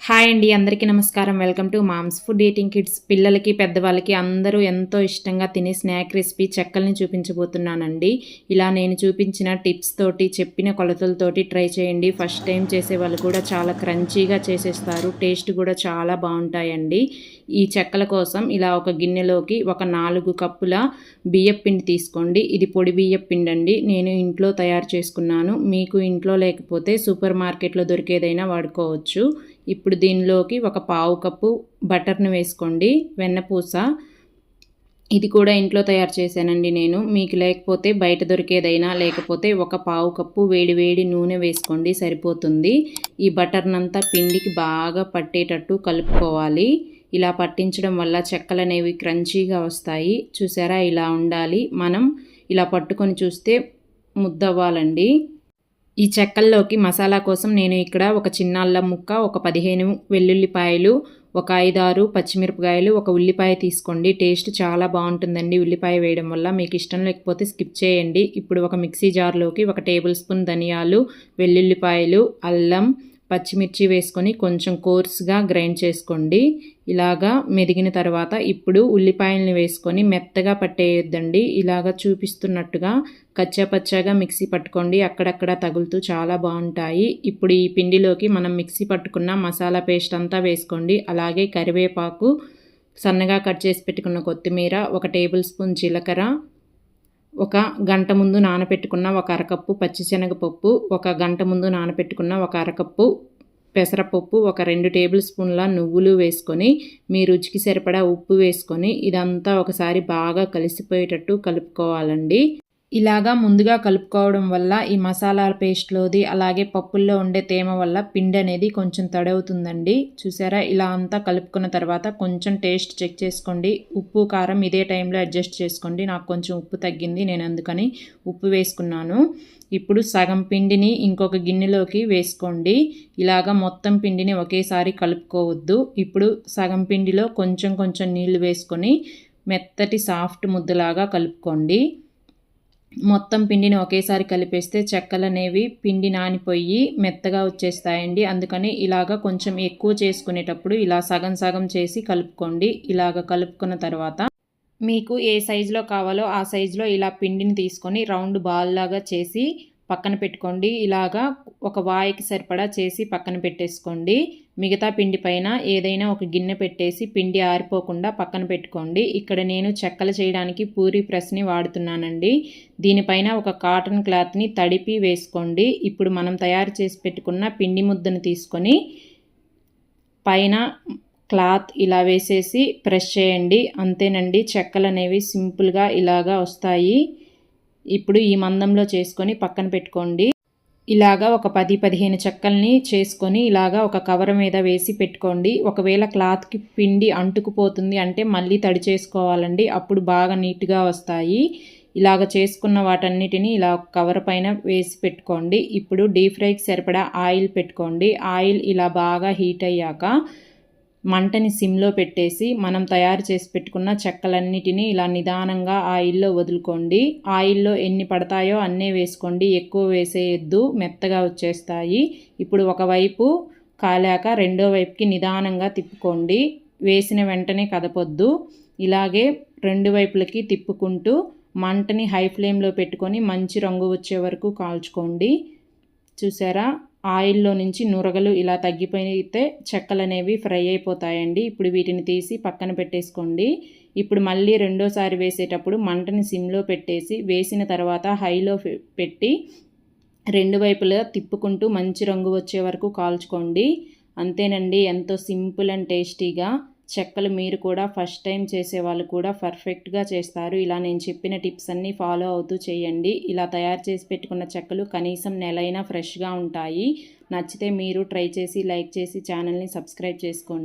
Hi అండి, అందరికీ నమస్కారం. Welcome to mom's food eating kids. పిల్లలకి పెద్దవాళ్ళకి అందరూ ఎంతో ఇష్టంగా తినే స్నాక్ రెసిపీ చెక్కల్ని చూపించబోతున్నానండి. ఇలా నేను చూపించిన టిప్స్ తోటి, చెప్పిన కొలతలతోటి ట్రై చేయండి. ఫస్ట్ టైం చేసే వాళ్ళు కూడా చాలా క్రంచీగా చేసేస్తారు. టేస్ట్ కూడా చాలా బాగుంటాయండి. ఈ చెక్కల కోసం ఇలా ఒక గిన్నెలోకి ఒక 4 కప్పుల బియ్యపు పిండి తీసుకోండి. ఇది పొడి బియ్యపు పిండి అండి. నేను ఇంట్లో తయారు చేసుకున్నాను. మీకు ఇంట్లో లేకపోతే సూపర్ మార్కెట్లో దొరికేదైనా వాడుకోవచ్చు. ఇప్పుడు దీనిలోకి ఒక పావు కప్పు బటర్ని వేసుకోండి. వెన్నపూస ఇది కూడా ఇంట్లో తయారు చేశానండి నేను. మీకు లేకపోతే బయట దొరికేదైనా, లేకపోతే ఒక పావు కప్పు వేడి నూనె వేసుకోండి, సరిపోతుంది. ఈ బటర్నంతా పిండికి బాగా పట్టేటట్టు కలుపుకోవాలి. ఇలా పట్టించడం వల్ల చెక్కలు అనేవి క్రంచీగా వస్తాయి. చూసారా, ఇలా ఉండాలి. మనం ఇలా పట్టుకొని చూస్తే ముద్దవ్వాలండి. ఈ చెక్కల్లోకి మసాలా కోసం నేను ఇక్కడ ఒక చిన్న అల్లం ముక్క, ఒక 15 వెల్లుల్లిపాయలు, ఒక 5-6 పచ్చిమిరపకాయలు, ఒక ఉల్లిపాయ తీసుకోండి. టేస్ట్ చాలా బాగుంటుందండి ఉల్లిపాయ వేయడం వల్ల. మీకు ఇష్టం లేకపోతే స్కిప్ చేయండి. ఇప్పుడు ఒక మిక్సీ జార్లోకి 1 టేబుల్ స్పూన్ ధనియాలు, వెల్లుల్లిపాయలు, అల్లం, పచ్చిమిర్చి వేసుకొని కొంచెం కోర్స్గా గ్రైండ్ చేసుకోండి. ఇలాగా మెదిగిన తర్వాత ఇప్పుడు ఉల్లిపాయల్ని వేసుకొని మెత్తగా పట్టేయొద్దండి. ఇలాగా చూపిస్తున్నట్టుగా కచ్చాపచ్చాగా మిక్సీ పట్టుకోండి. అక్కడక్కడ తగులుతూ చాలా బాగుంటాయి. ఇప్పుడు ఈ పిండిలోకి మనం మిక్సీ పట్టుకున్న మసాలా పేస్ట్ అంతా వేసుకోండి. అలాగే కరివేపాకు, సన్నగా కట్ చేసి పెట్టుకున్న కొత్తిమీర, 1 టేబుల్ స్పూన్ జీలకర్ర, ఒక గంట ముందు నానబెట్టుకున్న ఒక అరకప్పు పచ్చిశనగపప్పు, ఒక గంట ముందు నానబెట్టుకున్న ఒక అరకప్పు పెసరపప్పు, ఒక 2 టేబుల్ స్పూన్ల నువ్వులు వేసుకొని, మీ రుచికి సరిపడా ఉప్పు వేసుకొని ఇదంతా ఒకసారి బాగా కలిసిపోయేటట్టు కలుపుకోవాలండి. ఇలాగా ముందుగా కలుపుకోవడం వల్ల ఈ మసాలా పేస్ట్లోది, అలాగే పప్పుల్లో ఉండే తేమ వల్ల పిండి అనేది కొంచెం తడవుతుందండి. చూసారా, ఇలా అంతా కలుపుకున్న తర్వాత కొంచెం టేస్ట్ చెక్ చేసుకోండి. ఉప్పు కారం ఇదే టైంలో అడ్జస్ట్ చేసుకోండి. నాకు కొంచెం ఉప్పు తగ్గింది, నేను అందుకని ఉప్పు వేసుకున్నాను. ఇప్పుడు సగం పిండిని ఇంకొక గిన్నెలోకి వేసుకోండి. ఇలాగా మొత్తం పిండిని ఒకేసారి కలుపుకోవద్దు. ఇప్పుడు సగం పిండిలో కొంచెం నీళ్లు వేసుకొని మెత్తటి సాఫ్ట్ ముద్దలాగా కలుపుకోండి. మొత్తం పిండిని ఒకేసారి కలిపేస్తే చెక్కలు అనేవి పిండి నానిపోయి మెత్తగా వచ్చేస్తాయండి. అందుకని ఇలాగ కొంచెం ఎక్కువ చేసుకునేటప్పుడు ఇలా సగం చేసి కలుపుకోండి. ఇలాగ కలుపుకున్న తర్వాత మీకు ఏ సైజులో కావాలో ఆ సైజులో ఇలా పిండిని తీసుకొని రౌండ్ బాల్ లాగా చేసి పక్కన పెట్టుకోండి. ఇలాగా ఒక వాయికి సరిపడా చేసి పక్కన పెట్టేసుకోండి. మిగతా పిండి పైన ఏదైనా ఒక గిన్నె పెట్టేసి పిండి ఆరిపోకుండా పక్కన పెట్టుకోండి. ఇక్కడ నేను చెక్కలు చేయడానికి పూరీ ప్రెస్ని వాడుతున్నానండి. దీనిపైన ఒక కాటన్ క్లాత్ని తడిపి వేసుకోండి. ఇప్పుడు మనం తయారు చేసి పెట్టుకున్న పిండి ముద్దను తీసుకొని పైన క్లాత్ ఇలా వేసేసి ప్రెస్ చేయండి. అంతేనండి, చెక్కలు అనేవి సింపుల్గా ఇలాగా వస్తాయి. ఇప్పుడు ఈ మందంలో చేసుకొని పక్కన పెట్టుకోండి. ఇలాగా ఒక 10-15 చెక్కల్ని చేసుకొని ఇలాగా ఒక కవర్ మీద వేసి పెట్టుకోండి. ఒకవేళ క్లాత్కి పిండి అంటుకుపోతుంది అంటే మళ్ళీ తడి చేసుకోవాలండి. అప్పుడు బాగా నీట్గా వస్తాయి. ఇలాగ చేసుకున్న వాటన్నిటిని ఇలా కవర్ పైన వేసి పెట్టుకోండి. ఇప్పుడు డీప్ ఫ్రైకి సరిపడా ఆయిల్ పెట్టుకోండి. ఆయిల్ ఇలా బాగా హీట్ అయ్యాక మంటని సిమ్లో పెట్టేసి మనం తయారు చేసి పెట్టుకున్న చెక్కలన్నిటినీ ఇలా నిదానంగా ఆయిల్లో వదులుకోండి. ఆయిల్లో ఎన్ని పడతాయో అన్నే వేసుకోండి, ఎక్కువ వేసేయద్దు, మెత్తగా వచ్చేస్తాయి. ఇప్పుడు ఒకవైపు కాలాక రెండో వైపుకి నిదానంగా తిప్పుకోండి. వేసిన వెంటనే కదపొద్దు. ఇలాగే 2 వైపులకి తిప్పుకుంటూ మంటని హై ఫ్లేమ్లో పెట్టుకొని మంచి రంగు వచ్చే వరకు కాల్చుకోండి. చూసారా, ఆయిల్లో నుంచి నురగలు ఇలా తగ్గిపోయితే చెక్కలు అనేవి ఫ్రై అయిపోతాయండి. ఇప్పుడు వీటిని తీసి పక్కన పెట్టేసుకోండి. ఇప్పుడు మళ్ళీ రెండోసారి వేసేటప్పుడు మంటని సిమ్లో పెట్టేసి వేసిన తర్వాత హైలో పెట్టి 2 వైపులా తిప్పుకుంటూ మంచి రంగు వచ్చే వరకు కాల్చుకోండి. అంతేనండి, ఎంతో సింపుల్ అండ్ టేస్టీగా చెక్కలు మీరు కూడా ఫస్ట్ టైం చేసేవాళ్ళు కూడా పర్ఫెక్ట్గా చేస్తారు. ఇలా నేను చెప్పిన టిప్స్ అన్నీ ఫాలో అవుతూ చేయండి. ఇలా తయారు చేసి పెట్టుకున్న చెక్కలు కనీసం నెలైనా ఫ్రెష్గా ఉంటాయి. నచ్చితే మీరు ట్రై చేసి లైక్ చేసి ఛానల్ని సబ్స్క్రైబ్ చేసుకోండి.